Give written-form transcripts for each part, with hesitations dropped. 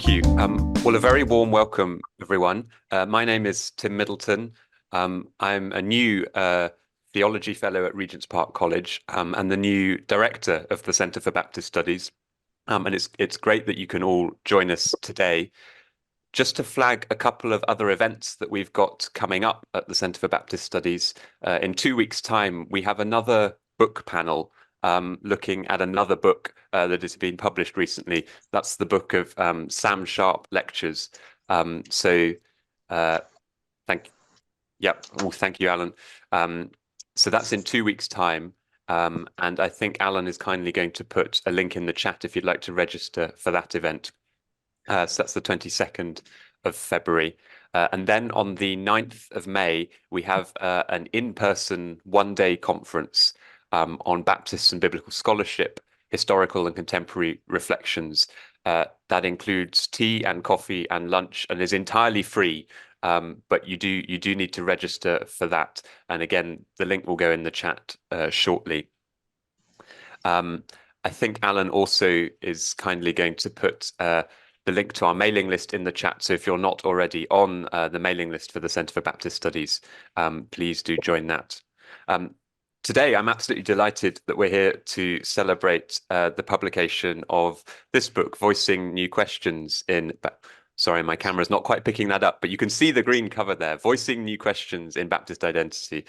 Thank you. Well, a very warm welcome, everyone. My name is Tim Middleton. I'm a new theology fellow at Regent's Park College and the new director of the Centre for Baptist Studies. And it's great that you can all join us today. Just to flag a couple of other events that we've got coming up at the Centre for Baptist Studies. In 2 weeks' time, we have another book panel looking at another book that has been published recently. That's the book of Sam Sharp lectures. So thank you, Alan. So that's in 2 weeks' time. And I think Alan is kindly going to put a link in the chat if you'd like to register for that event. So that's the 22nd of February. And then on the 9th of May, we have an in-person one-day conference on Baptists and biblical scholarship, historical and contemporary reflections. That includes tea and coffee and lunch and is entirely free. But you do need to register for that. And again, the link will go in the chat shortly. I think Alan also is kindly going to put the link to our mailing list in the chat. So if you're not already on the mailing list for the Centre for Baptist Studies, please do join that. Today, I'm absolutely delighted that we're here to celebrate the publication of this book, Voicing New Questions in... Sorry, my camera's not quite picking that up, but you can see the green cover there, Voicing New Questions in Baptist Identity,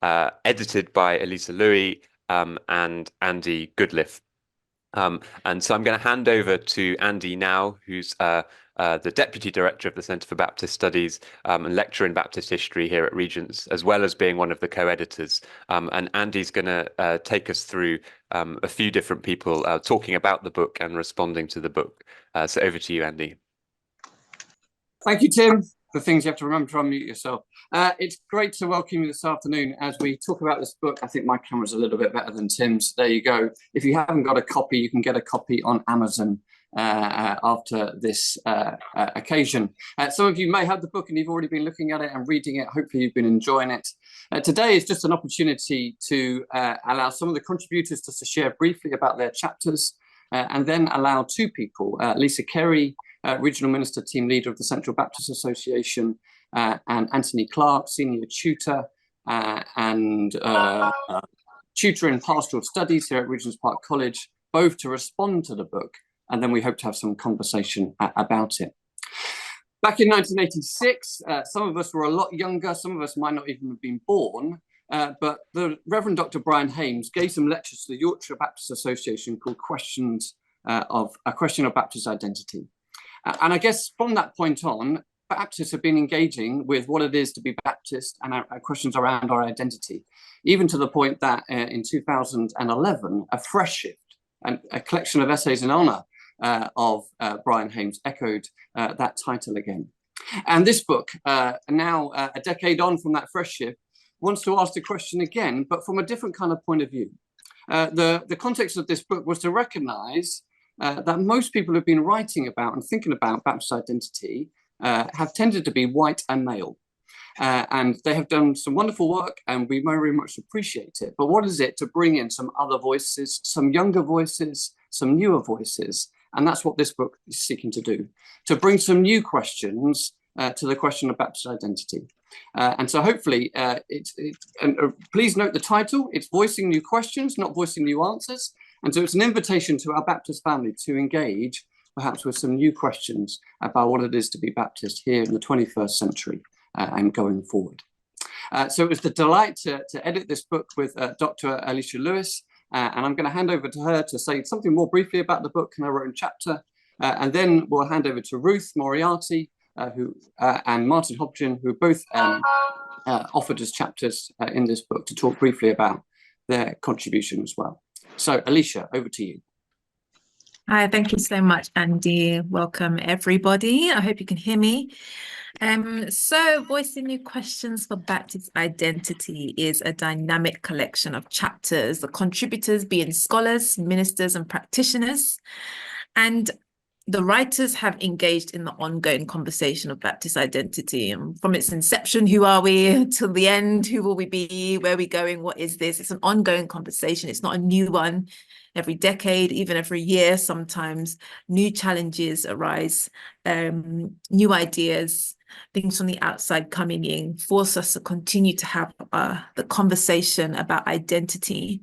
edited by Elisa Louis and Andy Goodliffe. And so I'm going to hand over to Andy now, who's the Deputy Director of the Centre for Baptist Studies and lecturer in Baptist history here at Regent's, as well as being one of the co-editors. And Andy's going to take us through a few different people talking about the book and responding to the book. So over to you, Andy. Thank you, Tim. The things you have to remember to unmute yourself. It's great to welcome you this afternoon as we talk about this book. I think my camera's a little bit better than Tim's. There you go. If you haven't got a copy, you can get a copy on Amazon after this occasion. Some of you may have the book and you've already been looking at it and reading it. Hopefully you've been enjoying it. Today is just an opportunity to allow some of the contributors just to share briefly about their chapters and then allow two people, Lisa Kerry, Regional Minister Team Leader of the Central Baptist Association, and Anthony Clarke, Senior Tutor and Tutor in Pastoral Studies here at Regent's Park College, both to respond to the book, and then we hope to have some conversation about it. Back in 1986, some of us were a lot younger, some of us might not even have been born, but the Reverend Dr. Brian Hames gave some lectures to the Yorkshire Baptist Association called A Question of Baptist Identity. And I guess from that point on, Baptists have been engaging with what it is to be Baptist and our questions around our identity, even to the point that in 2011, a fresh shift and a collection of essays in honour of Brian Hames echoed that title again. And this book, now a decade on from that fresh shift, wants to ask the question again, but from a different kind of point of view. The context of this book was to recognise that most people who've been writing about and thinking about Baptist identity have tended to be white and male. And they have done some wonderful work and we very much appreciate it. But what is it to bring in some other voices, some younger voices, some newer voices? And that's what this book is seeking to do, to bring some new questions to the question of Baptist identity. And so hopefully, please note the title, it's Voicing New Questions, not Voicing New Answers. And so it's an invitation to our Baptist family to engage perhaps with some new questions about what it is to be Baptist here in the 21st century and going forward. So it was the delight to edit this book with Dr. Alicia Lewis, and I'm going to hand over to her to say something more briefly about the book and her own chapter, and then we'll hand over to Ruth Moriarty and Martin Hobgin, who both offered us chapters in this book to talk briefly about their contribution as well. So, Alicia, over to you. Hi, thank you so much, Andy. Welcome, everybody. I hope you can hear me. So, Voicing New Questions for Baptist Identity is a dynamic collection of chapters, the contributors being scholars, ministers, and practitioners. And the writers have engaged in the ongoing conversation of Baptist identity. And from its inception, who are we, till the end, who will we be, where are we going, what is this? It's an ongoing conversation. It's not a new one. Every decade, even every year, sometimes new challenges arise, new ideas, things from the outside coming in, force us to continue to have the conversation about identity.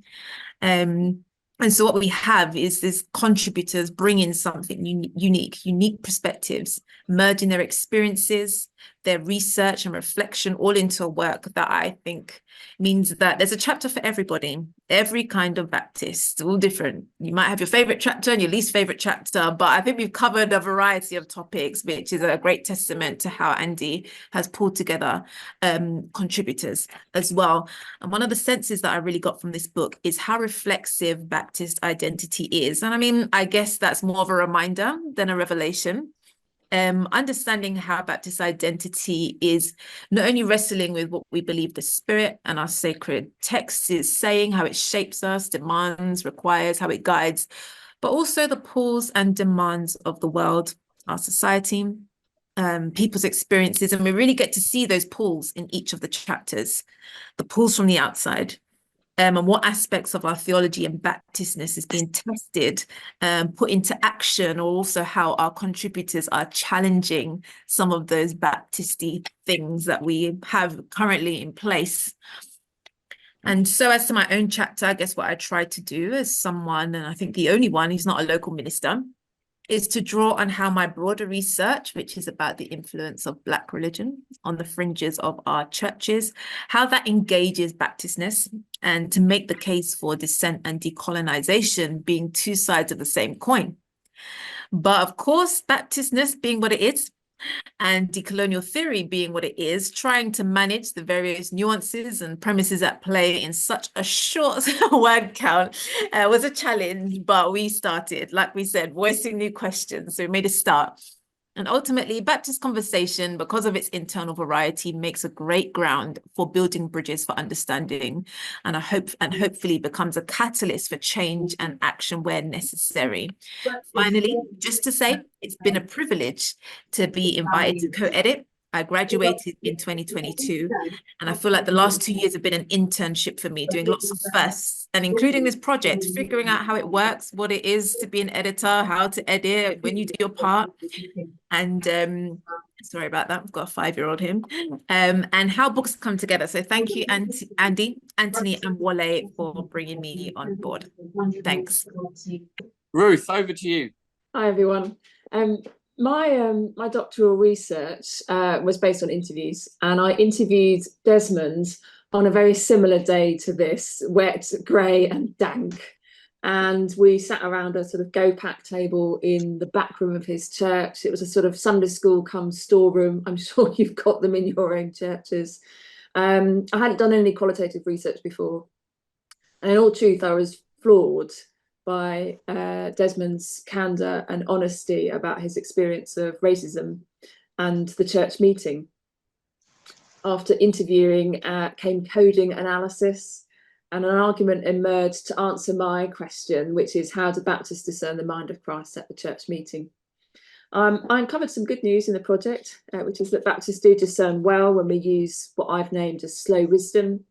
And so what we have is these contributors bringing something unique perspectives, merging their experiences, their research and reflection all into a work that I think means that there's a chapter for everybody, every kind of Baptist, all different. You might have your favorite chapter and your least favorite chapter, but I think we've covered a variety of topics, which is a great testament to how Andy has pulled together contributors as well. And one of the senses that I really got from this book is how reflexive Baptist identity is. And I mean, I guess that's more of a reminder than a revelation. Understanding how Baptist identity is not only wrestling with what we believe the Spirit and our sacred text is saying, how it shapes us, demands, requires, how it guides, but also the pulls and demands of the world, our society, people's experiences. And we really get to see those pulls in each of the chapters, the pulls from the outside, and what aspects of our theology and Baptistness is being tested, put into action, or also how our contributors are challenging some of those Baptisty things that we have currently in place. And so as to my own chapter, I guess what I tried to do as someone, and I think the only one who's not a local minister, is to draw on how my broader research, which is about the influence of Black religion on the fringes of our churches, how that engages Baptistness, and to make the case for dissent and decolonization being two sides of the same coin. But of course, Baptistness being what it is, and decolonial theory being what it is, trying to manage the various nuances and premises at play in such a short word count was a challenge, but we started, like we said, voicing new questions. So we made a start. And ultimately, Baptist conversation, because of its internal variety, makes a great ground for building bridges for understanding, and hopefully becomes a catalyst for change and action where necessary. Finally, just to say, it's been a privilege to be invited to co-edit. I graduated in 2022, and I feel like the last 2 years have been an internship for me, doing lots of firsts, and including this project, figuring out how it works, what it is to be an editor, how to edit, when you do your part. And sorry about that, I've got a 5-year-old here. And how books come together. So thank you, Andy, Anthony, and Wale for bringing me on board. Thanks. Ruth, over to you. Hi, everyone. My doctoral research was based on interviews, and I interviewed Desmond on a very similar day to this, wet, grey and dank. And we sat around a sort of go-pack table in the back room of his church. It was a sort of Sunday school come storeroom. I'm sure you've got them in your own churches. I hadn't done any qualitative research before. And in all truth, I was floored by Desmond's candour and honesty about his experience of racism and the church meeting. After interviewing, came coding analysis, and an argument emerged to answer my question, which is, how do Baptists discern the mind of Christ at the church meeting? I uncovered some good news in the project, which is that Baptists do discern well when we use what I've named as slow wisdom.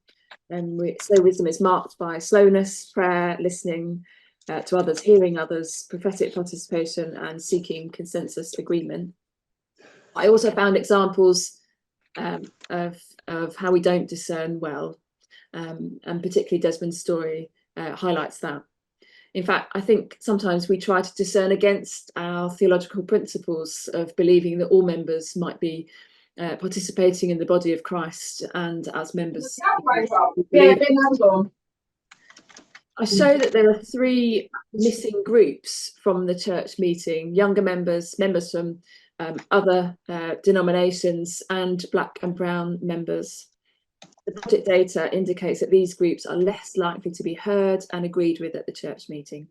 And slow wisdom is marked by slowness, prayer, listening to others, hearing others, prophetic participation, and seeking consensus agreement. I also found examples of how we don't discern well, and particularly Desmond's story highlights that. In fact, I think sometimes we try to discern against our theological principles of believing that all members might be participating in the body of Christ, and as members. I show that there are 3 missing groups from the church meeting: younger members, members from other denominations, and Black and brown members. The project data indicates that these groups are less likely to be heard and agreed with at the church meeting.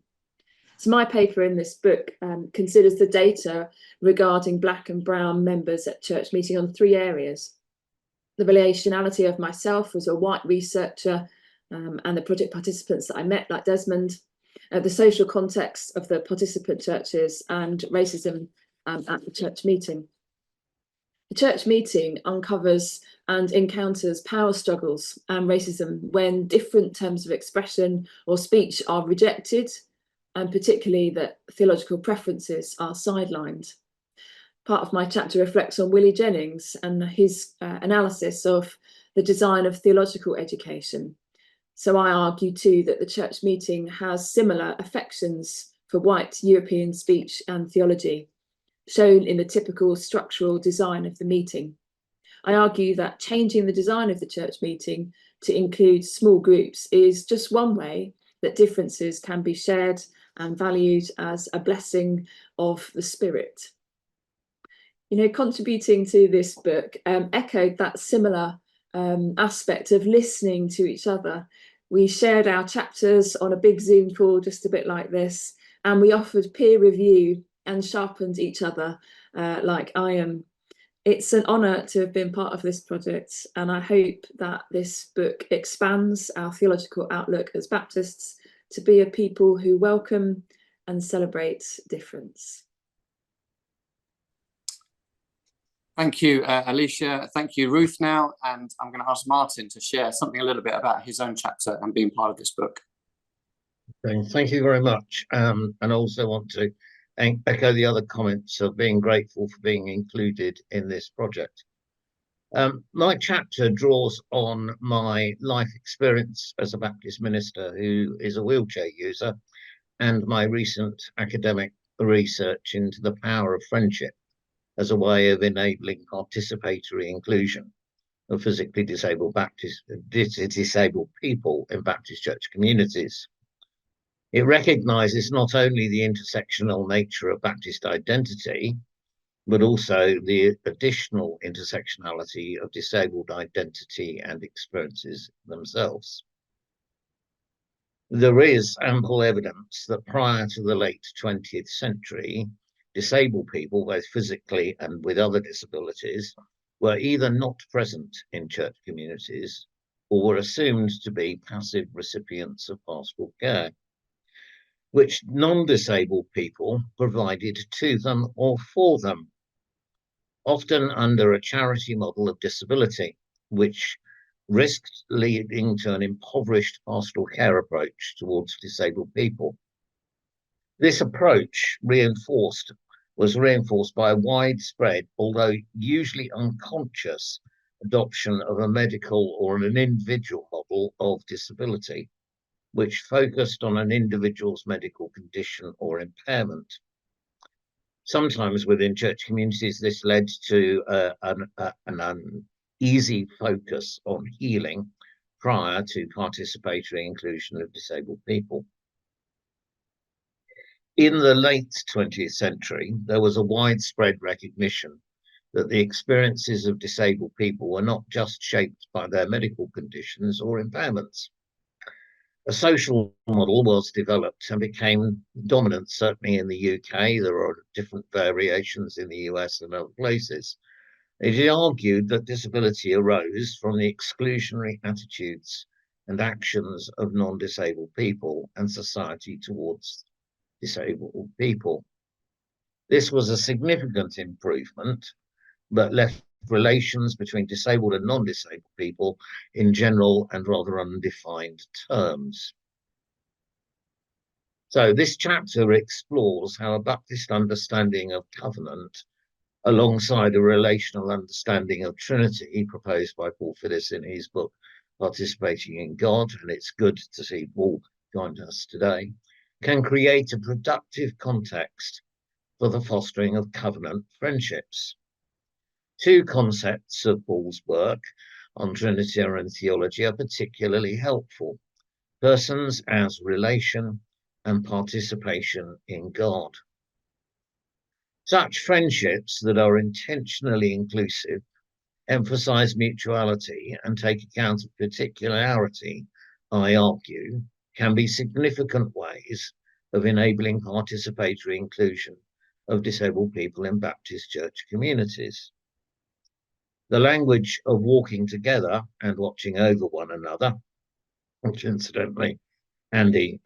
So my paper in this book considers the data regarding Black and brown members at church meeting on 3 areas: the relationality of myself as a white researcher and the project participants that I met, like Desmond, the social context of the participant churches, and racism at the church meeting. The church meeting uncovers and encounters power struggles and racism when different terms of expression or speech are rejected, and particularly that theological preferences are sidelined. Part of my chapter reflects on Willie Jennings and his analysis of the design of theological education. So I argue too that the church meeting has similar affections for white European speech and theology, shown in the typical structural design of the meeting. I argue that changing the design of the church meeting to include small groups is just one way that differences can be shared and valued as a blessing of the Spirit. You know, contributing to this book echoed that similar aspect of listening to each other. We shared our chapters on a big Zoom call, just a bit like this, and we offered peer review and sharpened each other like iron. It's an honour to have been part of this project, and I hope that this book expands our theological outlook as Baptists to be a people who welcome and celebrate difference. Thank you, Alicia. Thank you, Ruth, now. And I'm going to ask Martin to share something a little bit about his own chapter and being part of this book. Thank you very much. And I also want to echo the other comments of being grateful for being included in this project. My chapter draws on my life experience as a Baptist minister who is a wheelchair user, and my recent academic research into the power of friendship as a way of enabling participatory inclusion of physically disabled disabled people in Baptist church communities. It recognises not only the intersectional nature of Baptist identity, but also the additional intersectionality of disabled identity and experiences themselves. There is ample evidence that prior to the late 20th century, disabled people, both physically and with other disabilities, were either not present in church communities or were assumed to be passive recipients of pastoral care, which non-disabled people provided to them or for them, often under a charity model of disability, which risked leading to an impoverished pastoral care approach towards disabled people. This approach was reinforced by a widespread, although usually unconscious, adoption of a medical or an individual model of disability, which focused on an individual's medical condition or impairment. Sometimes within church communities, this led to an uneasy focus on healing prior to participatory inclusion of disabled people. In the late 20th century, there was a widespread recognition that the experiences of disabled people were not just shaped by their medical conditions or impairments. A social model was developed and became dominant, certainly in the UK. There are different variations in the US and other places. It argued that disability arose from the exclusionary attitudes and actions of non-disabled people and society towards disabled people. This was a significant improvement, but left relations between disabled and non-disabled people in general and rather undefined terms. So this chapter explores how a Baptist understanding of covenant, alongside a relational understanding of Trinity proposed by Paul Phillis in his book, Participating in God, and it's good to see Paul join us today, can create a productive context for the fostering of covenant friendships. Two concepts of Paul's work on Trinitarian theology are particularly helpful: persons as relation and participation in God. Such friendships that are intentionally inclusive, emphasize mutuality, and take account of particularity, I argue, can be significant ways of enabling participatory inclusion of disabled people in Baptist church communities. The language of walking together and watching over one another, which incidentally Anthony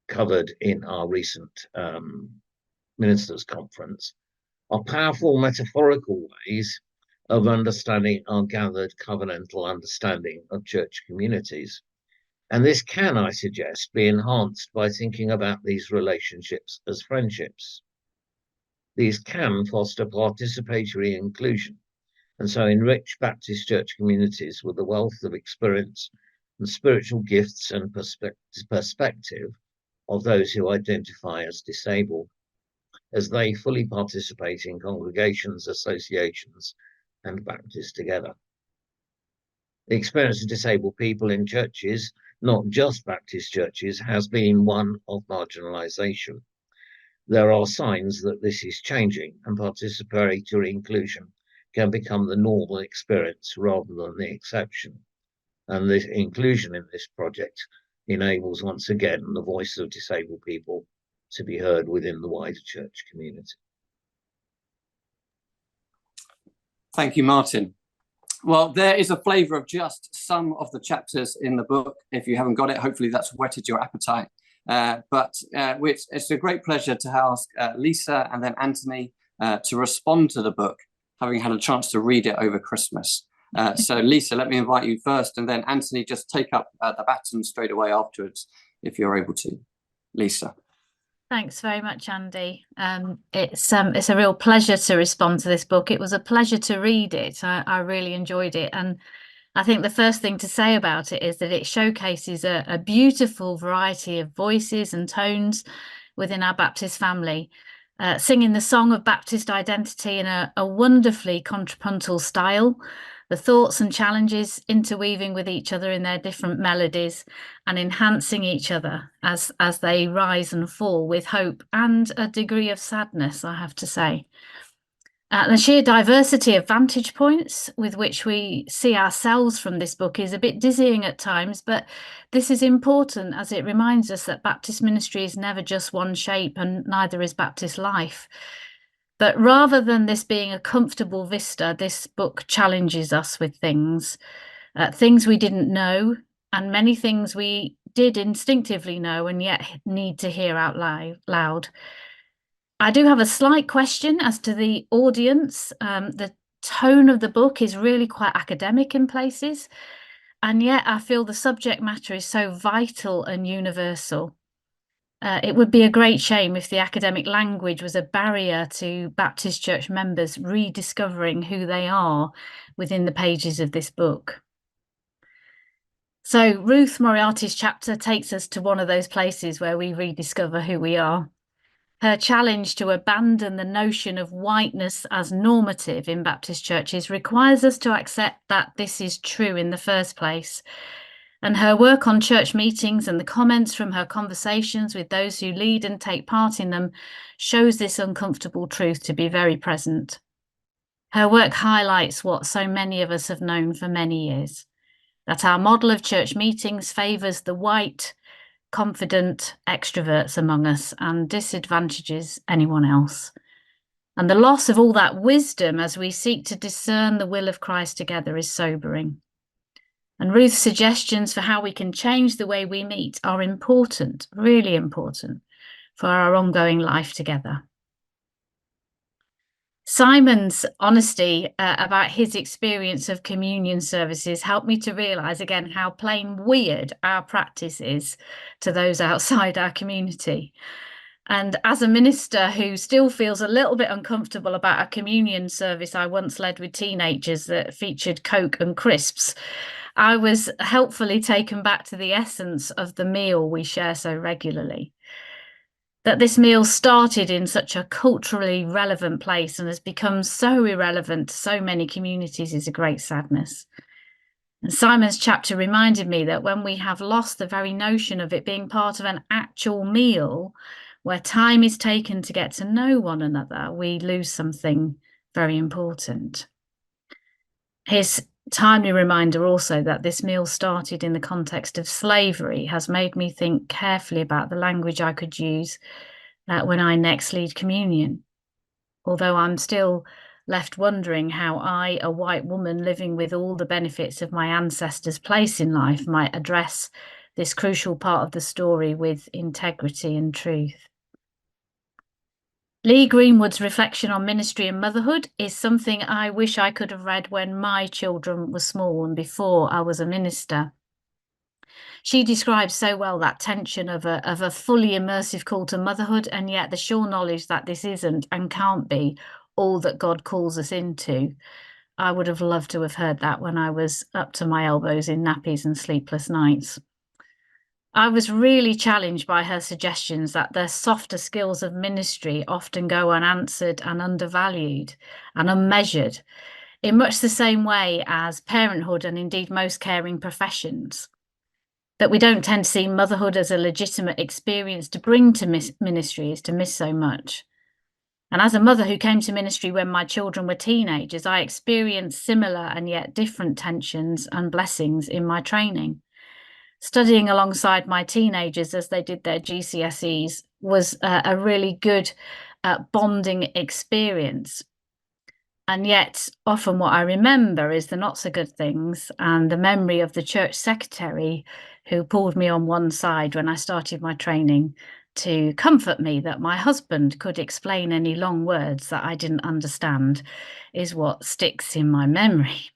covered in our recent ministers' conference, are powerful metaphorical ways of understanding our gathered covenantal understanding of church communities. And this can, I suggest, be enhanced by thinking about these relationships as friendships. These can foster participatory inclusion, and so enrich Baptist church communities with a wealth of experience and spiritual gifts and perspective of those who identify as disabled, as they fully participate in congregations, associations, and Baptists together. The experience of disabled people in churches, not just Baptist churches, has been one of marginalisation. There are signs that this is changing, and participatory inclusion can become the normal experience rather than the exception. And this inclusion in this project enables, once again, the voice of disabled people to be heard within the wider church community. Thank you, Martin. Well, there is a flavour of just some of the chapters in the book. If you haven't got it, hopefully that's whetted your appetite. It's a great pleasure to ask Lisa and then Anthony to respond to the book, having had a chance to read it over Christmas. So Lisa, let me invite you first, and then Anthony, just take up the baton straight away afterwards, if you're able to. Lisa. Thanks very much, Andy. It's a real pleasure to respond to this book. It was a pleasure to read it. I really enjoyed it. And I think the first thing to say about it is that it showcases a beautiful variety of voices and tones within our Baptist family, singing the song of Baptist identity in a wonderfully contrapuntal style, the thoughts and challenges interweaving with each other in their different melodies and enhancing each other as they rise and fall with hope and a degree of sadness, I have to say. The sheer diversity of vantage points with which we see ourselves from this book is a bit dizzying at times, but this is important as it reminds us that Baptist ministry is never just one shape, and neither is Baptist life. But rather than this being a comfortable vista, this book challenges us with things we didn't know, and many things we did instinctively know and yet need to hear out loud. I do have a slight question as to the audience. The tone of the book is really quite academic in places, and yet I feel the subject matter is so vital and universal. It would be a great shame if the academic language was a barrier to Baptist church members rediscovering who they are within the pages of this book. So Ruth Moriarty's chapter takes us to one of those places where we rediscover who we are. Her challenge to abandon the notion of whiteness as normative in Baptist churches requires us to accept that this is true in the first place. And her work on church meetings and the comments from her conversations with those who lead and take part in them shows this uncomfortable truth to be very present. Her work highlights what so many of us have known for many years, that our model of church meetings favours the white, confident extroverts among us and disadvantages anyone else. And the loss of all that wisdom as we seek to discern the will of Christ together is sobering. And Ruth's suggestions for how we can change the way we meet are important, really important, for our ongoing life together. Simon's honesty about his experience of communion services helped me to realise again how plain weird our practice is to those outside our community. And as a minister who still feels a little bit uncomfortable about a communion service I once led with teenagers that featured Coke and crisps, I was helpfully taken back to the essence of the meal we share so regularly. That this meal started in such a culturally relevant place and has become so irrelevant to so many communities is a great sadness. And Simon's chapter reminded me that when we have lost the very notion of it being part of an actual meal where time is taken to get to know one another, we lose something very important. His timely reminder also that this meal started in the context of slavery has made me think carefully about the language I could use when I next lead communion. Although I'm still left wondering how I, a white woman living with all the benefits of my ancestors' place in life, might address this crucial part of the story with integrity and truth. Lee Greenwood's reflection on ministry and motherhood is something I wish I could have read when my children were small and before I was a minister. She describes so well that tension of a fully immersive call to motherhood, and yet the sure knowledge that this isn't and can't be all that God calls us into. I would have loved to have heard that when I was up to my elbows in nappies and sleepless nights. I was really challenged by her suggestions that the softer skills of ministry often go unanswered and undervalued and unmeasured, in much the same way as parenthood and indeed most caring professions. That we don't tend to see motherhood as a legitimate experience to bring to ministry is to miss so much. And as a mother who came to ministry when my children were teenagers, I experienced similar and yet different tensions and blessings in my training. Studying alongside my teenagers as they did their GCSEs was a really good bonding experience. And yet often what I remember is the not so good things and the memory of the church secretary who pulled me on one side when I started my training to comfort me that my husband could explain any long words that I didn't understand is what sticks in my memory.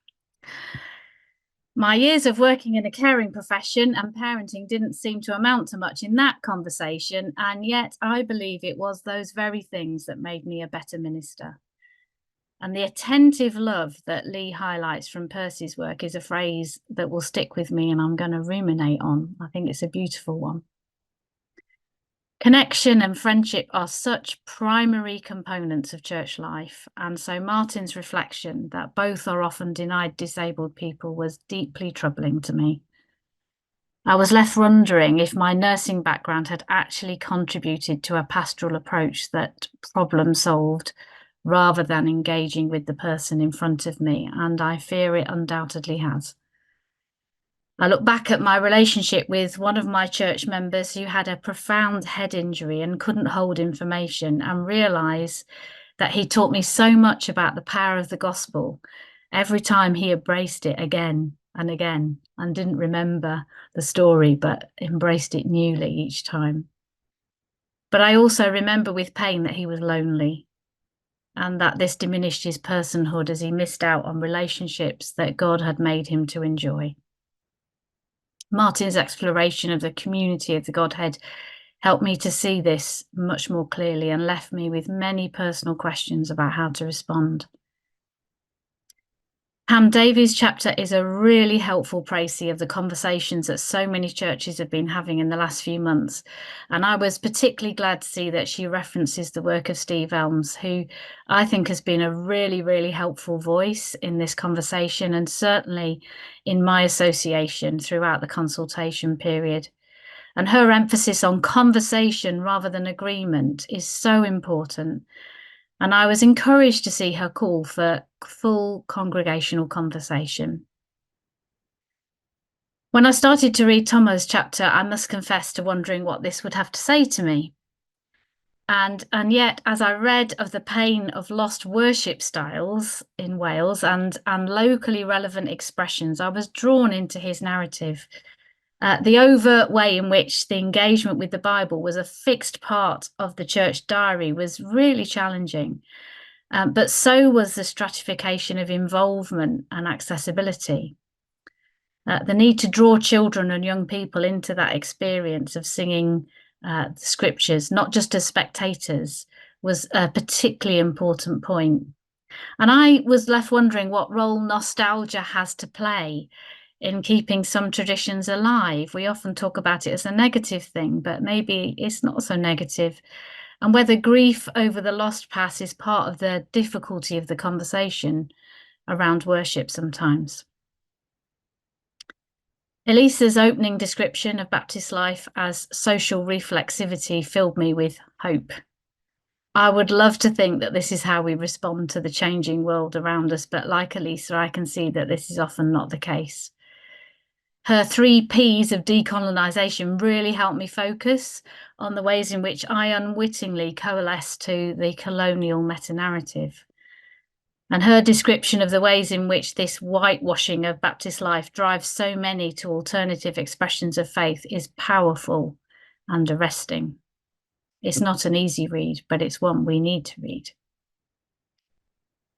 My years of working in a caring profession and parenting didn't seem to amount to much in that conversation, and yet I believe it was those very things that made me a better minister. And the attentive love that Lee highlights from Percy's work is a phrase that will stick with me and I'm going to ruminate on. I think it's a beautiful one. Connection and friendship are such primary components of church life, and so Martin's reflection that both are often denied disabled people was deeply troubling to me. I was left wondering if my nursing background had actually contributed to a pastoral approach that problem solved rather than engaging with the person in front of me, and I fear it undoubtedly has. I look back at my relationship with one of my church members who had a profound head injury and couldn't hold information, and realise that he taught me so much about the power of the gospel every time he embraced it again and again and didn't remember the story but embraced it newly each time. But I also remember with pain that he was lonely and that this diminished his personhood as he missed out on relationships that God had made him to enjoy. Martin's exploration of the community of the Godhead helped me to see this much more clearly and left me with many personal questions about how to respond. Pam Davies' chapter is a really helpful précis of the conversations that so many churches have been having in the last few months. And I was particularly glad to see that she references the work of Steve Elms, who I think has been a really, really helpful voice in this conversation and certainly in my association throughout the consultation period. And her emphasis on conversation rather than agreement is so important. And I was encouraged to see her call for full congregational conversation. When I started to read Thomas' chapter, I must confess to wondering what this would have to say to me. And yet, as I read of the pain of lost worship styles in Wales and locally relevant expressions, I was drawn into his narrative. The overt way in which the engagement with the Bible was a fixed part of the church diary was really challenging, but so was the stratification of involvement and accessibility. The need to draw children and young people into that experience of singing the scriptures, not just as spectators, was a particularly important point. And I was left wondering what role nostalgia has to play in keeping some traditions alive. We often talk about it as a negative thing, but maybe it's not so negative. And whether grief over the lost past is part of the difficulty of the conversation around worship sometimes. Elisa's opening description of Baptist life as social reflexivity filled me with hope. I would love to think that this is how we respond to the changing world around us, but like Elisa, I can see that this is often not the case. Her 3 Ps of decolonisation really helped me focus on the ways in which I unwittingly coalesce to the colonial meta-narrative. And her description of the ways in which this whitewashing of Baptist life drives so many to alternative expressions of faith is powerful and arresting. It's not an easy read, but it's one we need to read.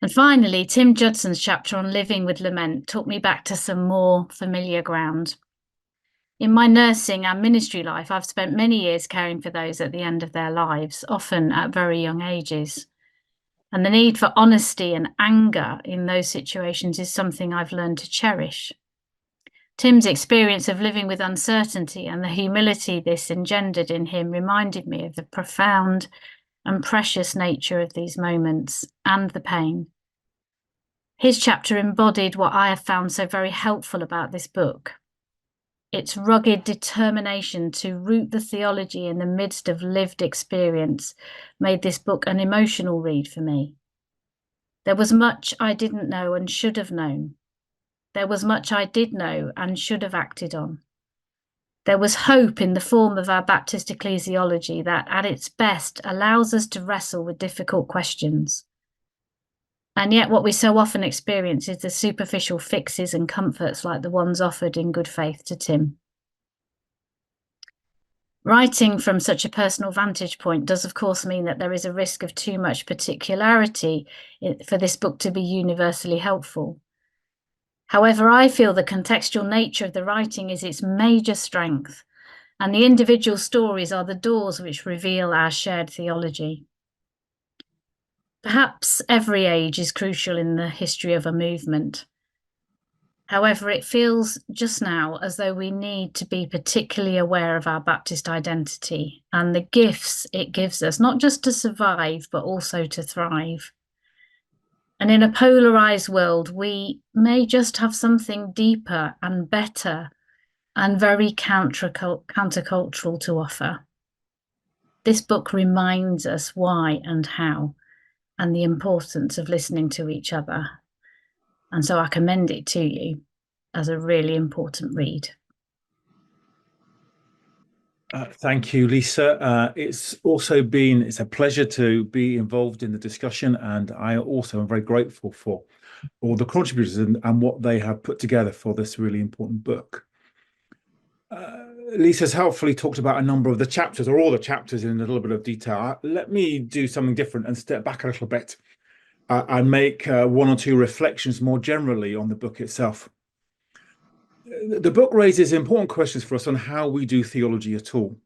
And finally, Tim Judson's chapter on living with lament took me back to some more familiar ground. In my nursing and ministry life, I've spent many years caring for those at the end of their lives, often at very young ages. And the need for honesty and anger in those situations is something I've learned to cherish. Tim's experience of living with uncertainty and the humility this engendered in him reminded me of the profound and precious nature of these moments and the pain. His chapter embodied what I have found so very helpful about this book. Its rugged determination to root the theology in the midst of lived experience made this book an emotional read for me. There was much I didn't know and should have known. There was much I did know and should have acted on. There was hope in the form of our Baptist ecclesiology that, at its best, allows us to wrestle with difficult questions. And yet what we so often experience is the superficial fixes and comforts like the ones offered in good faith to Tim. Writing from such a personal vantage point does, of course, mean that there is a risk of too much particularity for this book to be universally helpful. However, I feel the contextual nature of the writing is its major strength, and the individual stories are the doors which reveal our shared theology. Perhaps every age is crucial in the history of a movement. However, it feels just now as though we need to be particularly aware of our Baptist identity and the gifts it gives us, not just to survive, but also to thrive. And in a polarized world, we may just have something deeper and better and very countercultural to offer. This book reminds us why and how, and the importance of listening to each other. And so I commend it to you as a really important read. Thank you, Lisa. It's a pleasure to be involved in the discussion, and I also am very grateful for all the contributors and what they have put together for this really important book. Lisa's helpfully talked about a number of the chapters, or all the chapters, in a little bit of detail. Let me do something different and step back a little bit and make one or two reflections more generally on the book itself. The book raises important questions for us on how we do theology at all.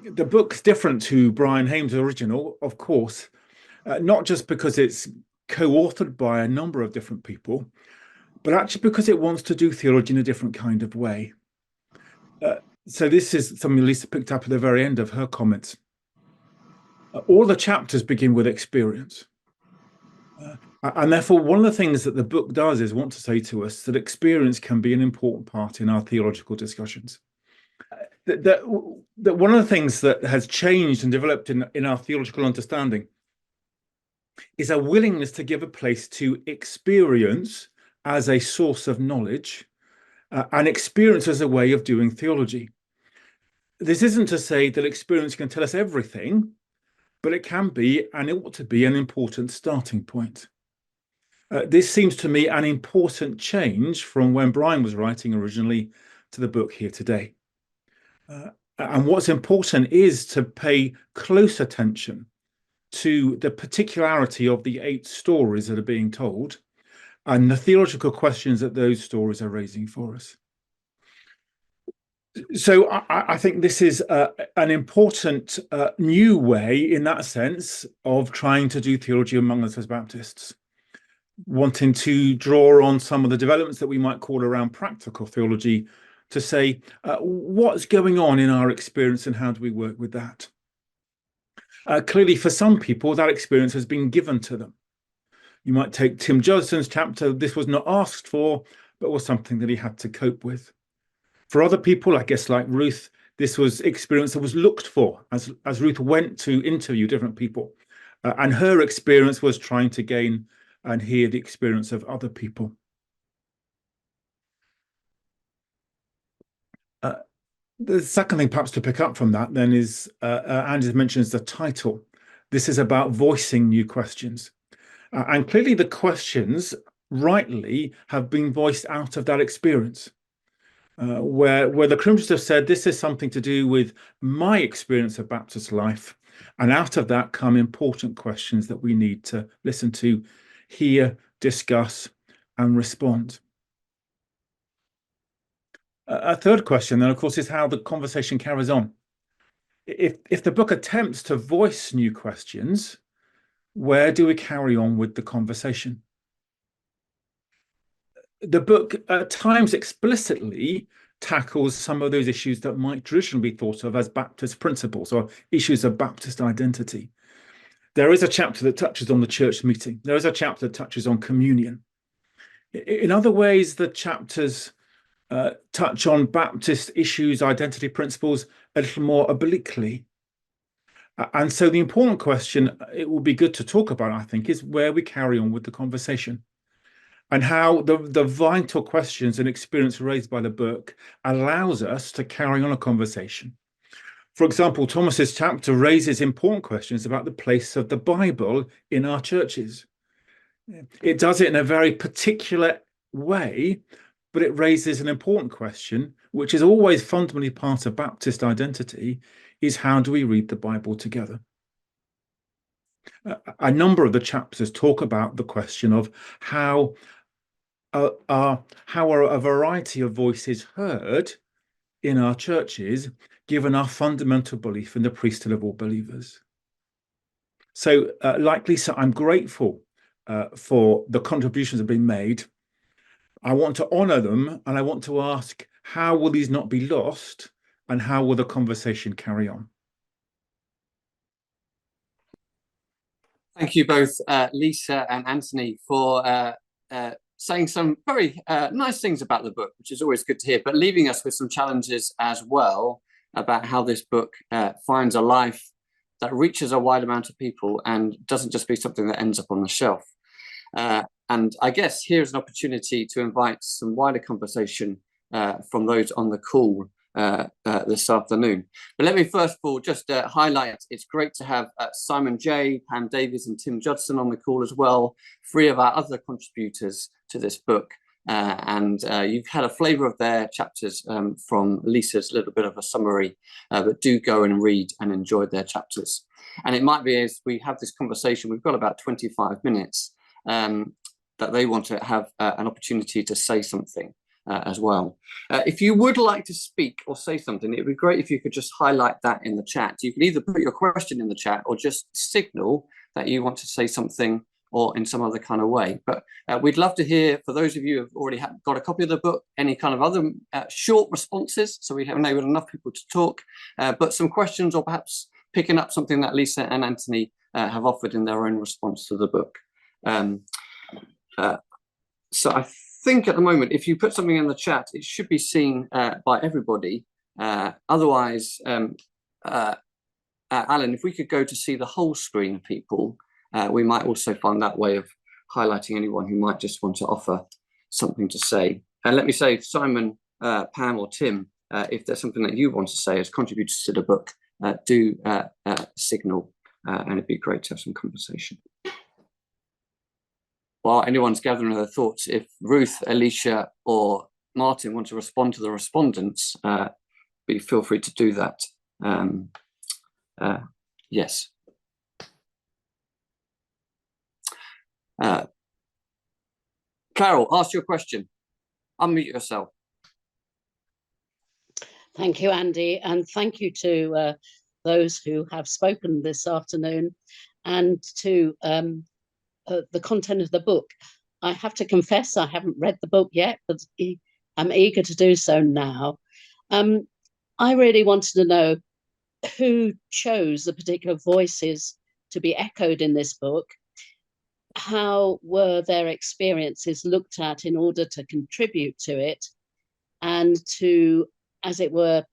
The book's different to Brian Hames' original, of course, not just because it's co-authored by a number of different people, but actually because it wants to do theology in a different kind of way. So this is something Lisa picked up at the very end of her comments. All the chapters begin with experience. And therefore, one of the things that the book does is want to say to us that experience can be an important part in our theological discussions. That one of the things that has changed and developed in our theological understanding is a willingness to give a place to experience as a source of knowledge and experience as a way of doing theology. This isn't to say that experience can tell us everything, but it can be, and it ought to be, an important starting point. This seems to me an important change from when Brian was writing originally to the book here today. And what's important is to pay close attention to the particularity of the 8 stories that are being told and the theological questions that those stories are raising for us. So I think this is an important new way, in that sense, of trying to do theology among us as Baptists, wanting to draw on some of the developments that we might call around practical theology to say, what's going on in our experience and how do we work with that? Clearly, for some people, that experience has been given to them. You might take Tim Judson's chapter. This was not asked for, but was something that he had to cope with. For other people, I guess like Ruth, this was experience that was looked for as Ruth went to interview different people. And her experience was trying to gain and hear the experience of other people. The second thing perhaps to pick up from that then is, Andy mentions the title. This is about voicing new questions. And clearly the questions rightly have been voiced out of that experience. Where the Crimsons have said this is something to do with my experience of Baptist life, and out of that come important questions that we need to listen to, hear, discuss, and respond. A third question, then, of course, is how the conversation carries on. If the book attempts to voice new questions, where do we carry on with the conversation? The book at times explicitly tackles some of those issues that might traditionally be thought of as Baptist principles or issues of Baptist identity. There is a chapter that touches on the church meeting. There is a chapter that touches on communion. In other ways, the chapters touch on Baptist issues, identity principles, a little more obliquely. And so the important question it will be good to talk about, I think, is where we carry on with the conversation, and how the vital questions and experience raised by the book allows us to carry on a conversation. For example, Thomas's chapter raises important questions about the place of the Bible in our churches. It does it in a very particular way, but it raises an important question, which is always fundamentally part of Baptist identity, is how do we read the Bible together? A number of the chapters talk about the question of how are a variety of voices heard in our churches, given our fundamental belief in the priesthood of all believers. So, like Lisa, I'm grateful for the contributions that have been made. I want to honour them, and I want to ask, how will these not be lost, and how will the conversation carry on? Thank you both, Lisa and Anthony, for saying some very nice things about the book, which is always good to hear, but leaving us with some challenges as well about how this book finds a life that reaches a wide amount of people and doesn't just be something that ends up on the shelf. And I guess here's an opportunity to invite some wider conversation from those on the call this afternoon. But let me first of all just highlight, it's great to have Simon J, Pam Davies and Tim Judson on the call as well, three of our other contributors to this book. And you've had a flavour of their chapters from Lisa's little bit of a summary, but do go and read and enjoy their chapters. And it might be, as we have this conversation, we've got about 25 minutes, that they want to have an opportunity to say something as well. If you would like to speak or say something, it would be great if you could just highlight that in the chat. You can either put your question in the chat or just signal that you want to say something or in some other kind of way. But we'd love to hear, for those of you who have already got a copy of the book, any kind of other short responses, so we have enabled enough people to talk, but some questions or perhaps picking up something that Lisa and Anthony have offered in their own response to the book. So I think at the moment, if you put something in the chat, it should be seen by everybody. Otherwise, Alan, if we could go to see the whole screen, people, we might also find that way of highlighting anyone who might just want to offer something to say. And let me say, Simon, Pam or Tim, if there's something that you want to say as contributors to the book, do signal, and it'd be great to have some conversation. While anyone's gathering their thoughts, if Ruth, Alicia or Martin want to respond to the respondents, feel free to do that. Yes. Carol, ask your question. Unmute yourself. Thank you, Andy, and thank you to those who have spoken this afternoon and to the content of the book. I have to confess I haven't read the book yet, but I'm eager to do so now. I really wanted to know who chose the particular voices to be echoed in this book. How were their experiences looked at in order to contribute to it and to, as it were,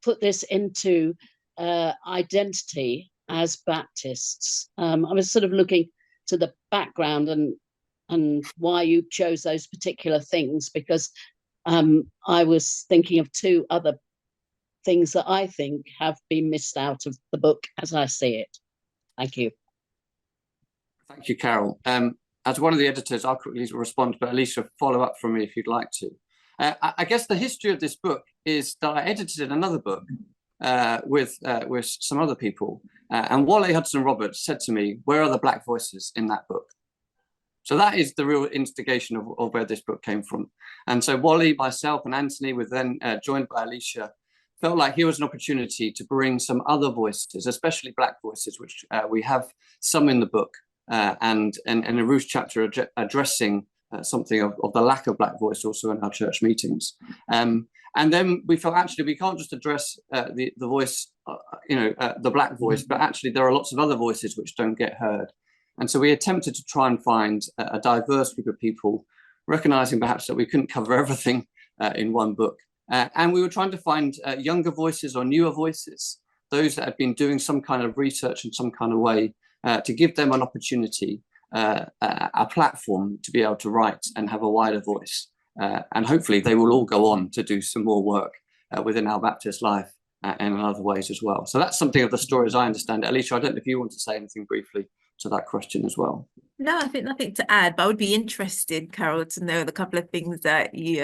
put this into identity as Baptists? I was sort of looking to the background and why you chose those particular things, because I was thinking of two other things that I think have been missed out of the book as I see it. Thank you. Thank you, Carol. As one of the editors, I'll quickly respond, but Alicia, follow up from me if you'd like to. I guess the history of this book is that I edited another book with some other people, and Wally Hudson Roberts said to me, "Where are the Black voices in that book?" So that is the real instigation of where this book came from. And so Wally, myself, and Anthony were then joined by Alicia, felt like here was an opportunity to bring some other voices, especially Black voices, which we have some in the book, and a Ruth chapter addressing something of the lack of Black voice also in our church meetings. And then we felt actually we can't just address the voice, the Black voice, but actually there are lots of other voices which don't get heard. And so we attempted to try and find a diverse group of people, recognizing perhaps that we couldn't cover everything in one book. And we were trying to find younger voices or newer voices, those that had been doing some kind of research in some kind of way, to give them an opportunity, a platform to be able to write and have a wider voice. And hopefully they will all go on to do some more work within our Baptist life and in other ways as well. So that's something of the story as I understand it. Alicia, I don't know if you want to say anything briefly to that question as well. No, I think nothing to add, but I would be interested, Carol, to know the couple of things that you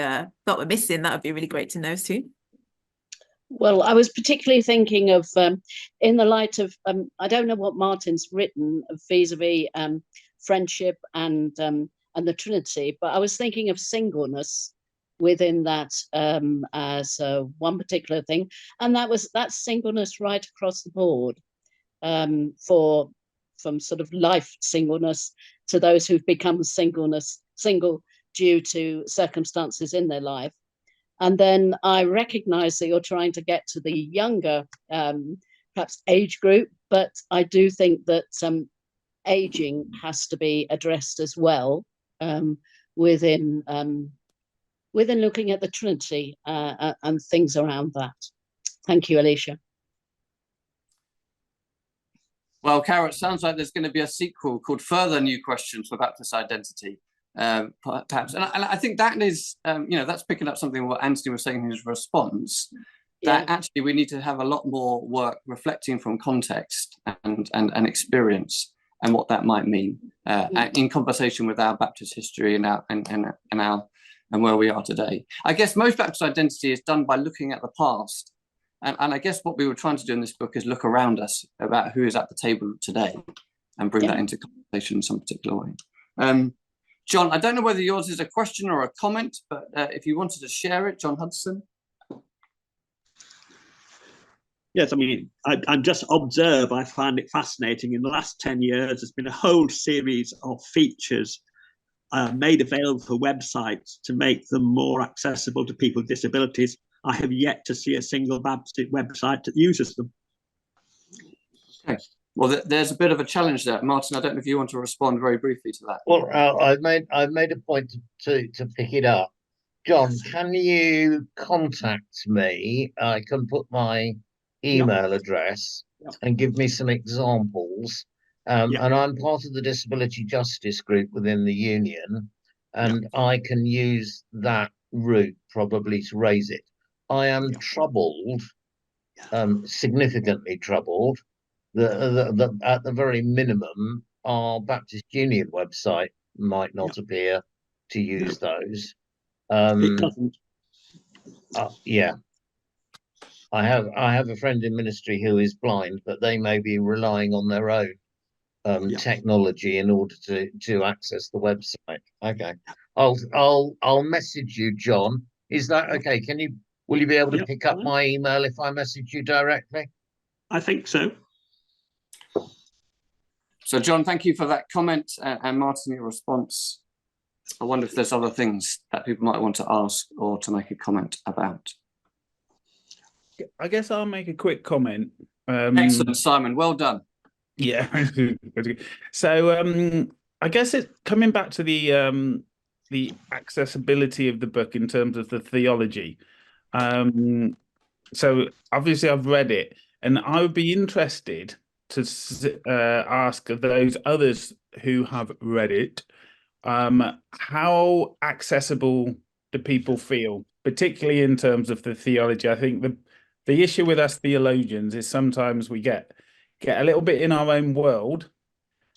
thought were missing. That would be really great to know too. Well, I was particularly thinking of, in the light of, I don't know what Martin's written vis-a-vis friendship and the Trinity, but I was thinking of singleness within that as one particular thing, and that's singleness right across the board, from sort of life singleness to those who've become single due to circumstances in their life. And then I recognize that you're trying to get to the younger, perhaps age group, but I do think that aging has to be addressed as well, within looking at the Trinity and things around that. Thank you, Alicia. Well, Carol, it sounds like there's going to be a sequel called Further New Questions for Baptist Identity, perhaps. And I think that is, that's picking up something what Anthony was saying in his response, that actually we need to have a lot more work reflecting from context and experience and what that might mean in conversation with our Baptist history and where we are today. I guess most Baptist identity is done by looking at the past. And I guess what we were trying to do in this book is look around us about who is at the table today and bring that into conversation in some particular way. John, I don't know whether yours is a question or a comment, but if you wanted to share it, John Hudson. Yes, I mean, I just observe, I find it fascinating. In the last 10 years, there's been a whole series of features made available for websites to make them more accessible to people with disabilities. I have yet to see a single Baptist website that uses them. Okay. Well, there's a bit of a challenge there. Martin, I don't know if you want to respond very briefly to that. Well, I've made a point to pick it up. John, can you contact me? I can put my email address and give me some examples. And I'm part of the disability justice group within the union, and I can use that route probably to raise it. I am troubled, significantly troubled, that at the very minimum, our Baptist Union website might not appear to use those. It doesn't. I have a friend in ministry who is blind, but they may be relying on their own technology in order to access the website. Okay, I'll message you, John. Is that okay? Will you be able to pick up my email if I message you directly? I think so. So, John, thank you for that comment, and Martin, your response. I wonder if there's other things that people might want to ask or to make a comment about. I guess I'll make a quick comment. Excellent, Simon. Well done. Yeah. So I guess it's coming back to the accessibility of the book in terms of the theology. So obviously I've read it, and I would be interested to ask those others who have read it, how accessible do people feel, particularly in terms of the theology? I think the issue with us theologians is sometimes we get a little bit in our own world,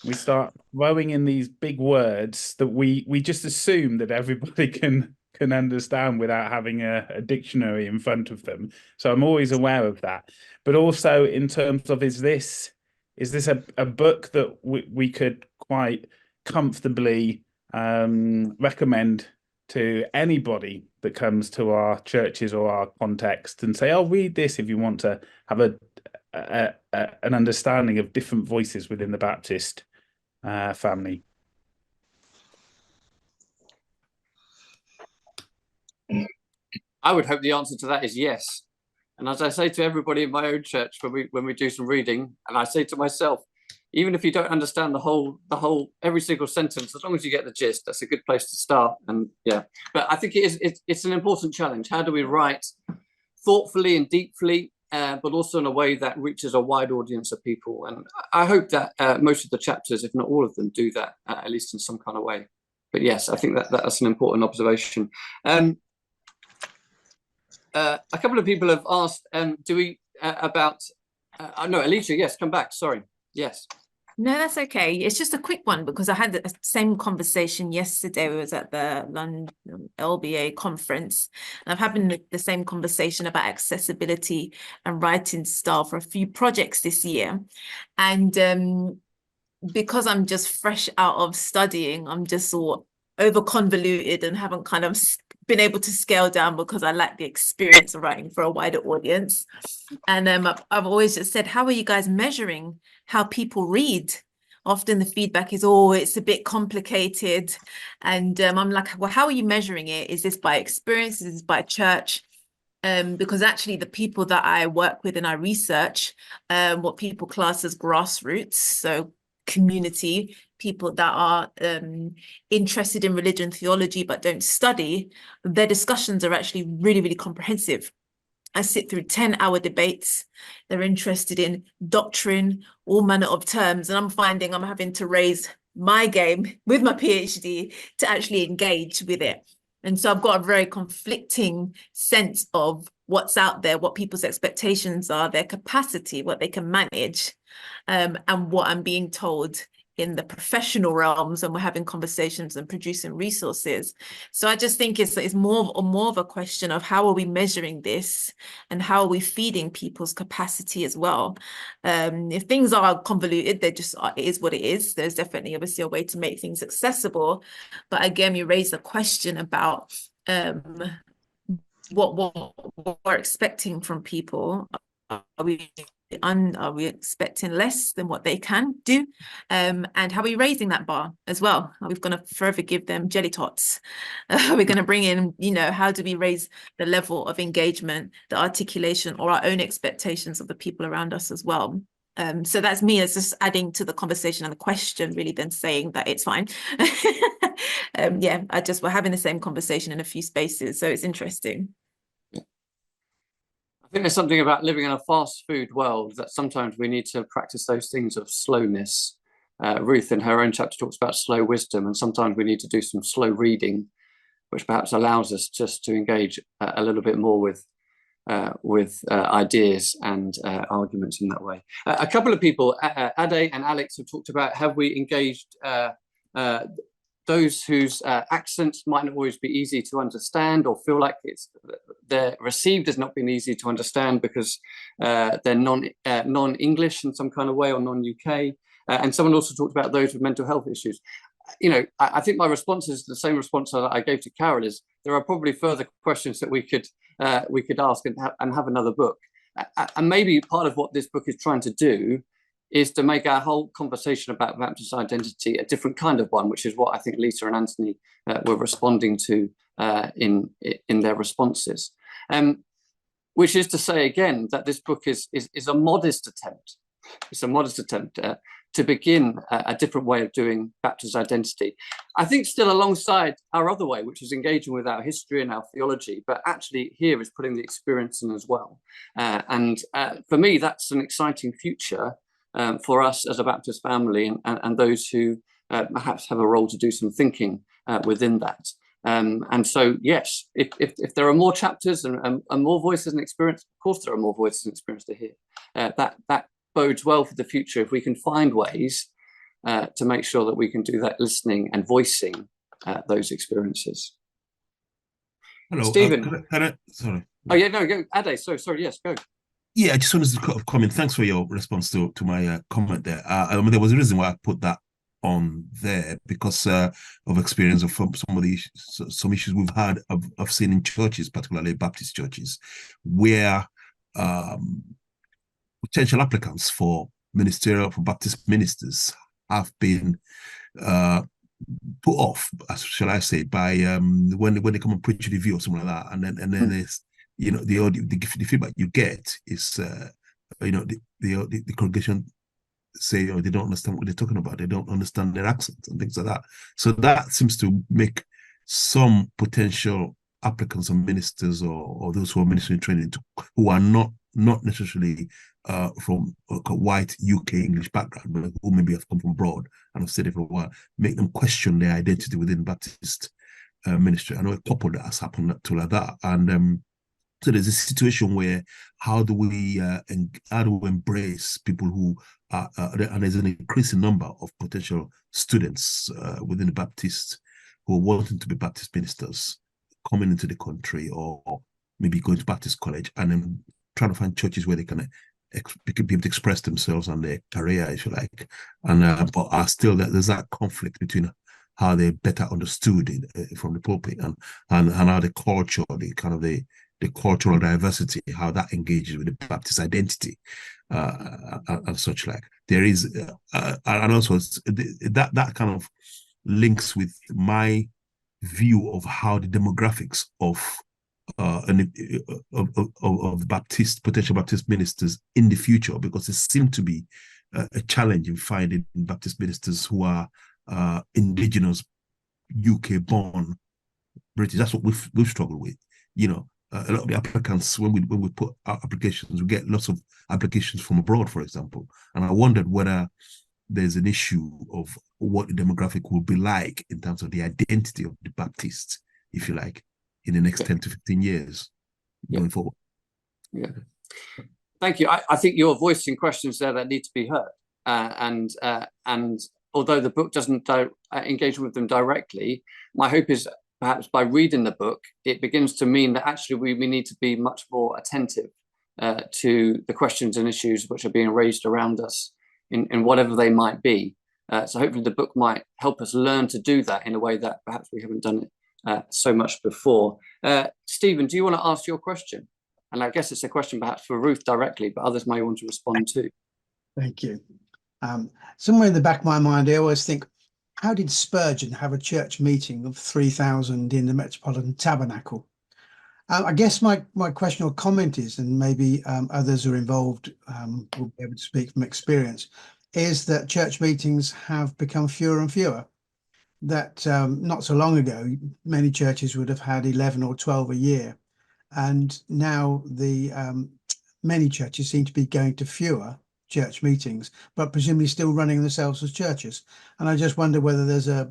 We start throwing in these big words that we just assume that everybody can understand without having a dictionary in front of them. So I'm always aware of that. But also in terms of, is this a book that we could quite comfortably recommend to anybody that comes to our churches or our context and say, oh, read this if you want to have an understanding of different voices within the Baptist family? I would hope the answer to that is yes. And as I say to everybody in my own church when we do some reading, and I say to myself, even if you don't understand the whole every single sentence, as long as you get the gist, that's a good place to start. And yeah, but I think it's an important challenge. How do we write thoughtfully and deeply, but also in a way that reaches a wide audience of people? And I hope that most of the chapters, if not all of them, do that, at least in some kind of way. But yes, I think that's an important observation. A couple of people have asked, do we about no, Alicia, yes, come back, sorry. Yes. No, that's okay. It's just a quick one because I had the same conversation yesterday. We was at the London LBA conference, and I've having the same conversation about accessibility and writing style for a few projects this year. And because I'm just fresh out of studying, I'm just all over convoluted and haven't kind of been able to scale down because I lack the experience of writing for a wider audience. And I've always just said, how are you guys measuring how people read? Often the feedback is, oh, it's a bit complicated. And I'm like, well, how are you measuring it? Is this by experience? Is this by church? Because actually the people that I work with and I research, what people class as grassroots, so community, people that are interested in religion theology but don't study, their discussions are actually really, really comprehensive. I sit through 10-hour debates. They're interested in doctrine, all manner of terms, and I'm finding I'm having to raise my game with my PhD to actually engage with it. And so I've got a very conflicting sense of what's out there, what people's expectations are, their capacity, what they can manage, and what I'm being told in the professional realms, and we're having conversations and producing resources. So I just think it's more of a question of how are we measuring this and how are we feeding people's capacity as well. If things are convoluted, they just are, it is what it is. There's definitely obviously a way to make things accessible. But again, you raise the question about what we're expecting from people. Are we expecting less than what they can do? And how are we raising that bar as well? Are we going to further give them jelly tots? Are we going to bring in, how do we raise the level of engagement, the articulation, or our own expectations of the people around us as well? So that's me as just adding to the conversation and the question, really then saying that it's fine. Yeah, we're having the same conversation in a few spaces, so it's interesting. I think there's something about living in a fast food world that sometimes we need to practice those things of slowness. Ruth in her own chapter talks about slow wisdom, and sometimes we need to do some slow reading, which perhaps allows us just to engage a little bit more with ideas and arguments in that way. A couple of people, Ade and Alex, have talked about, have we engaged those whose accents might not always be easy to understand, or feel like they're received as not being easy to understand because they're non-English in some kind of way, or non-UK. And someone also talked about those with mental health issues. I think my response is the same response that I gave to Carol, is there are probably further questions that we could ask and have another book. And maybe part of what this book is trying to do is to make our whole conversation about Baptist identity a different kind of one, which is what I think Lisa and Anthony were responding to in their responses. Which is to say, again, that this book is a modest attempt. It's a modest attempt to begin a different way of doing Baptist identity. I think still alongside our other way, which is engaging with our history and our theology, but actually here is putting the experience in as well. And for me, that's an exciting future for us as a Baptist family, and those who perhaps have a role to do some thinking within that. And so, yes, if there are more chapters and more voices and experience, of course there are more voices and experience to hear. That bodes well for the future if we can find ways to make sure that we can do that listening and voicing those experiences. Hello, Stephen. Sorry. Oh yeah, no, go, Ade. Sorry, yes, go. Yeah, I just wanted to comment. Thanks for your response to my comment there. I mean, there was a reason why I put that on there, because of experience of some issues we've had. I've seen in churches, particularly Baptist churches, where potential applicants for Baptist ministers have been put off, shall I say, by when they come and preach the view or something like that, and then there's, you know, the feedback you get is you know, the congregation say, oh, they don't understand what they're talking about, they don't understand their accent and things like that. So that seems to make some potential applicants or ministers or those who are ministry training who are not necessarily from a white UK English background, but who maybe have come from abroad and have stayed there for a while, make them question their identity within Baptist ministry. I know a couple that has happened to like that, and so there's a situation where how do we embrace people who are, and there's an increasing number of potential students within the Baptist who are wanting to be Baptist ministers coming into the country, or maybe going to Baptist college, and then trying to find churches where they can be able to express themselves and their career, if you like, and but are still there's that conflict between how they're better understood from the pulpit and how the culture, the cultural diversity, how that engages with the Baptist identity, and such like. There is, and also that kind of links with my view of how the demographics of potential Baptist ministers in the future, because it seems to be a challenge in finding Baptist ministers who are indigenous, UK-born British. That's what we've struggled with. You know, a lot of the applicants, when we put out applications, we get lots of applications from abroad, for example. And I wondered whether there's an issue of what the demographic will be like in terms of the identity of the Baptists, if you like, in the next 10 to 15 years going forward. Yeah. Thank you. I think you're voicing questions there that need to be heard. And although the book doesn't engage with them directly, my hope is perhaps by reading the book, it begins to mean that actually we need to be much more attentive to the questions and issues which are being raised around us in whatever they might be. So hopefully the book might help us learn to do that in a way that perhaps we haven't done it so much before. Stephen, do you want to ask your question? And I guess it's a question perhaps for Ruth directly, but others may want to respond too. Thank you. Somewhere in the back of my mind, I always think, how did Spurgeon have a church meeting of 3,000 in the Metropolitan Tabernacle? I guess my question or comment is, and maybe others who are involved will be able to speak from experience, is that church meetings have become fewer and fewer. That not so long ago, many churches would have had 11 or 12 a year. And now many churches seem to be going to fewer church meetings, but presumably still running themselves as churches. And I just wonder whether there's a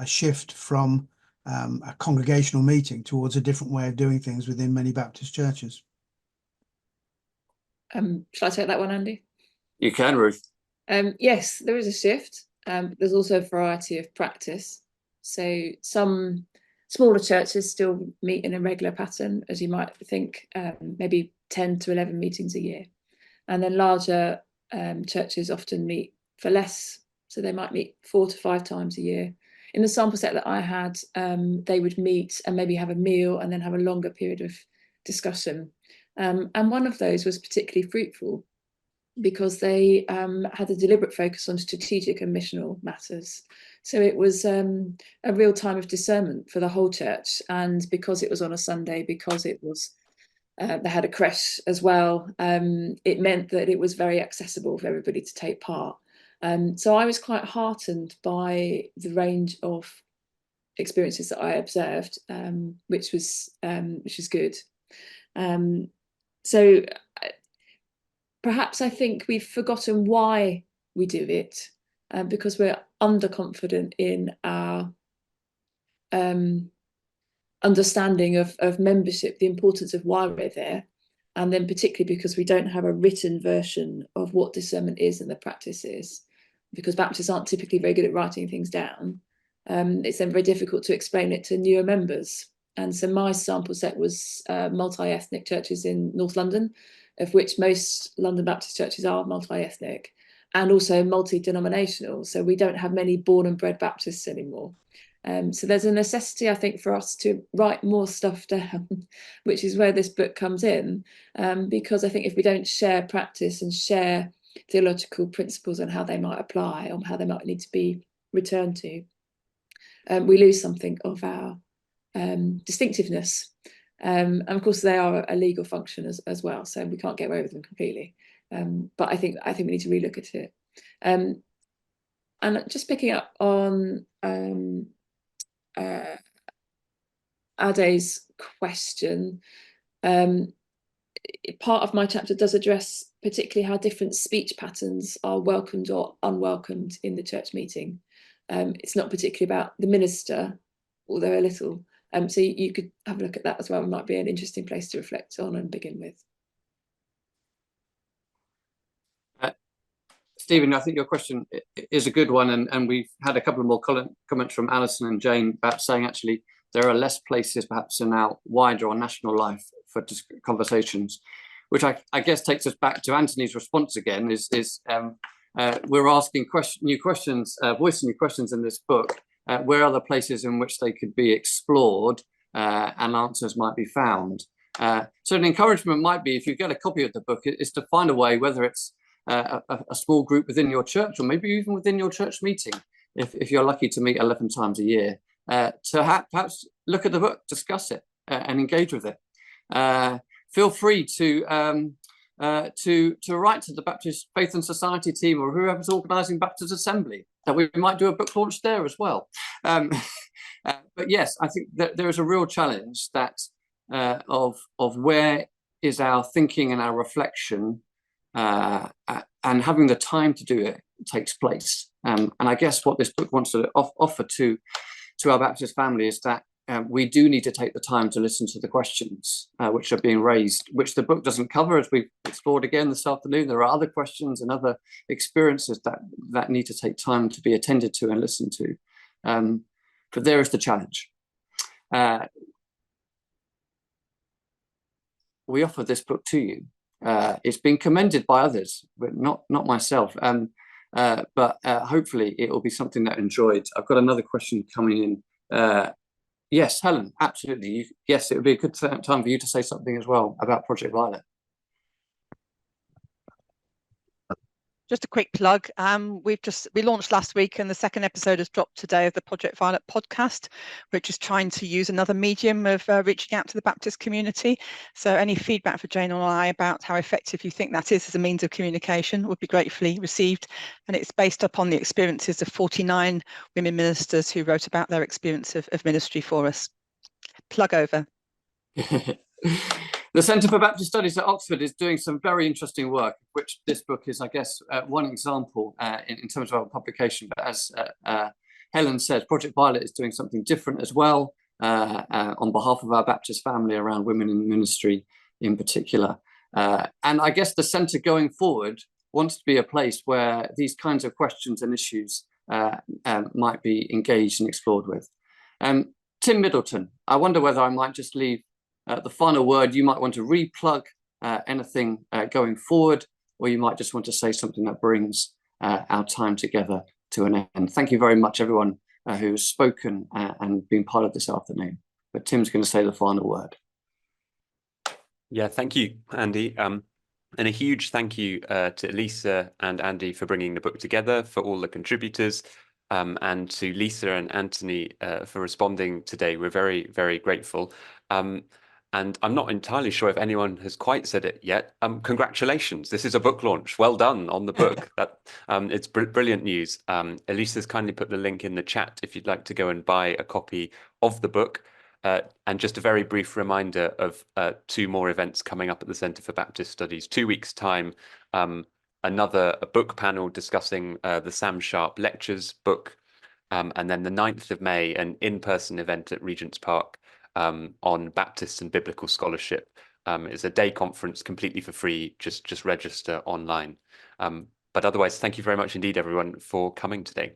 shift from a congregational meeting towards a different way of doing things within many Baptist churches. Shall I take that one, Andy? You can, Ruth. Yes, there is a shift. There's also a variety of practice. So some smaller churches still meet in a regular pattern, as you might think, maybe 10 to 11 meetings a year. And then larger churches often meet for less. So they might meet 4 to 5 times a year. In the sample set that I had, they would meet and maybe have a meal and then have a longer period of discussion. And one of those was particularly fruitful because they had a deliberate focus on strategic and missional matters. So it was a real time of discernment for the whole church. And because it was on a Sunday, because it was they had a creche as well, it meant that it was very accessible for everybody to take part. So I was quite heartened by the range of experiences that I observed, which was good. So perhaps I think we've forgotten why we do it, because we're underconfident in our understanding of membership, the importance of why we're there, and then particularly because we don't have a written version of what discernment is and the practice is. because Baptists aren't typically very good at writing things down, it's then very difficult to explain it to newer members. And so my sample set was multi-ethnic churches in North London, of which most London Baptist churches are multi-ethnic, and also multi-denominational. So we don't have many born and bred Baptists anymore. So there's a necessity, I think, for us to write more stuff down, which is where this book comes in, because I think if we don't share practice and share theological principles and how they might apply or how they might need to be returned to, we lose something of our distinctiveness. And of course, they are a legal function as well, so we can't get away with them completely. But I think we need to relook at it. And just picking up on Ade's question, part of my chapter does address particularly how different speech patterns are welcomed or unwelcomed in the church meeting. It's not particularly about the minister, although a little. So you could have a look at that as well. It might be an interesting place to reflect on and begin with. Stephen, I think your question is a good one, and we've had a couple of more comments from Alison and Jane about saying actually there are less places perhaps in our wider or national life for conversations, which I guess takes us back to Anthony's response again, we're asking new questions, voicing new questions in this book. Where are the places in which they could be explored and answers might be found? So an encouragement might be, if you get a copy of the book, is to find a way, whether it's a small group within your church or maybe even within your church meeting, if you're lucky to meet 11 times a year, to perhaps look at the book, discuss it and engage with it. Feel free to write to the Baptist Faith and Society team or whoever's organising Baptist Assembly, that we might do a book launch there as well. But yes, I think that there is a real challenge that of where is our thinking and our reflection, and having the time to do it takes place. And I guess what this book wants to offer to our Baptist family is that we do need to take the time to listen to the questions which are being raised, which the book doesn't cover, as we've explored again this afternoon. There are other questions and other experiences that need to take time to be attended to and listened to. But there is the challenge. We offer this book to you. It's been commended by others, but not myself. But hopefully it will be something that enjoyed. I've got another question coming in. Yes, Helen, absolutely. Yes, it would be a good time for you to say something as well about Project Violet. Just a quick plug. We launched last week, and the second episode has dropped today of the Project Violet podcast, which is trying to use another medium of reaching out to the Baptist community. So any feedback for Jane or I about how effective you think that is as a means of communication would be gratefully received. And it's based upon the experiences of 49 women ministers who wrote about their experience of ministry for us. Plug over. The Centre for Baptist Studies at Oxford is doing some very interesting work, which this book is, I guess, one example in terms of our publication. But as Helen says, Project Violet is doing something different as well on behalf of our Baptist family around women in ministry in particular. And I guess the centre going forward wants to be a place where these kinds of questions and issues might be engaged and explored with. Tim Middleton, I wonder whether I might just leave the final word. You might want to replug anything going forward, or you might just want to say something that brings our time together to an end. Thank you very much, everyone who has spoken and been part of this afternoon. But Tim's going to say the final word. Yeah, thank you, Andy. And a huge thank you to Lisa and Andy for bringing the book together, for all the contributors, and to Lisa and Anthony for responding today. We're very, very grateful. And I'm not entirely sure if anyone has quite said it yet. Congratulations. This is a book launch. Well done on the book. It's brilliant news. Elisa's kindly put the link in the chat if you'd like to go and buy a copy of the book. And just a very brief reminder of 2 more events coming up at the Centre for Baptist Studies. 2 weeks' time, a book panel discussing the Sam Sharp Lectures book. And then the 9th of May, an in-person event at Regent's Park on Baptist and biblical scholarship. It's a day conference completely for free. Just register online. But otherwise, thank you very much indeed, everyone, for coming today.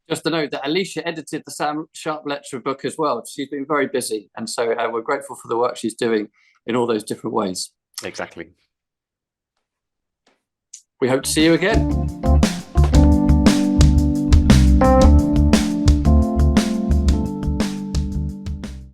Just to note that Alicia edited the Sam Sharp Lecture book as well. She's been very busy, and so we're grateful for the work she's doing in all those different ways. Exactly. We hope to see you again.